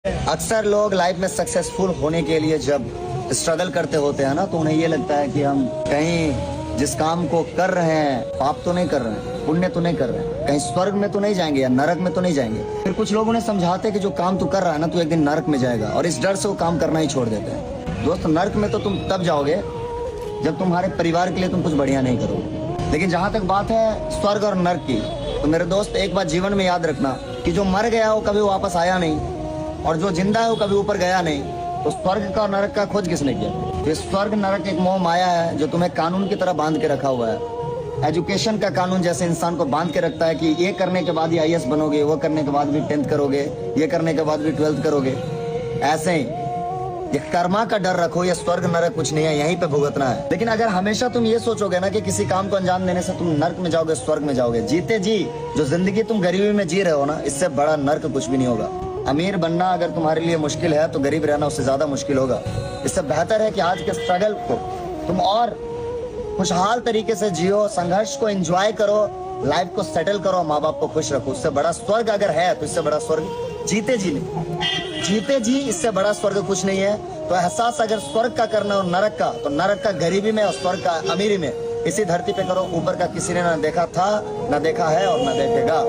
अक्सर लोग लाइफ में सक्सेसफुल होने के लिए जब स्ट्रगल करते होते हैं ना, तो उन्हें ये लगता है कि हम कहीं जिस काम को कर रहे हैं पाप तो नहीं कर रहे हैं, पुण्य तो नहीं कर रहे हैं, कहीं स्वर्ग में तो नहीं जाएंगे या नरक में तो नहीं जाएंगे। फिर कुछ लोग उन्हें समझाते हैं कि जो काम तू कर रहा है ना, तू एक दिन नरक में जाएगा, और इस डर से वो काम करना ही छोड़ देते हैं। दोस्त, नरक में तो तुम तब जाओगे जब तुम्हारे परिवार के लिए तुम कुछ बढ़िया नहीं करोगे। लेकिन जहाँ तक बात है स्वर्ग और नरक की, तो मेरे दोस्त एक बात जीवन में याद रखना कि जो मर गया वो कभी वापस आया नहीं, और जो जिंदा है वो कभी ऊपर गया नहीं। तो स्वर्ग का नरक का खोज किसने किया? तो स्वर्ग नरक एक मोह माया है जो तुम्हें कानून की तरह बांध के रखा हुआ है। एजुकेशन का कानून जैसे इंसान को बांध के रखता है कि ये करने के बाद ही IAS बनोगे, वो करने के बाद भी 10th करोगे, ये करने के बाद भी 12th करोगे। ऐसे ही ये कर्मा का डर रखो, ये स्वर्ग नरक कुछ नहीं है, यहीं पे भुगतना है। लेकिन अगर हमेशा तुम ये सोचोगे ना कि किसी काम को अंजाम देने से तुम नरक में जाओगे, स्वर्ग में जाओगे, जीते जी जो जिंदगी तुम गरीबी में जी रहे हो ना, इससे बड़ा नरक कुछ भी नहीं होगा। अमीर बनना अगर तुम्हारे लिए मुश्किल है तो गरीब रहना उससे ज्यादा मुश्किल होगा। इससे बेहतर है कि आज के स्ट्रगल को तुम और खुशहाल तरीके से जियो, संघर्ष को एंजॉय करो, लाइफ को सेटल करो, माँ बाप को खुश रखो। उससे बड़ा स्वर्ग अगर है तो इससे बड़ा स्वर्ग जीते जी इससे बड़ा स्वर्ग कुछ नहीं है। तो एहसास अगर स्वर्ग का करना और नरक का, तो नरक का गरीबी में और स्वर्ग का अमीरी में इसी धरती पे करो। ऊपर का किसी ने ना देखा था, ना देखा है और ना देखेगा।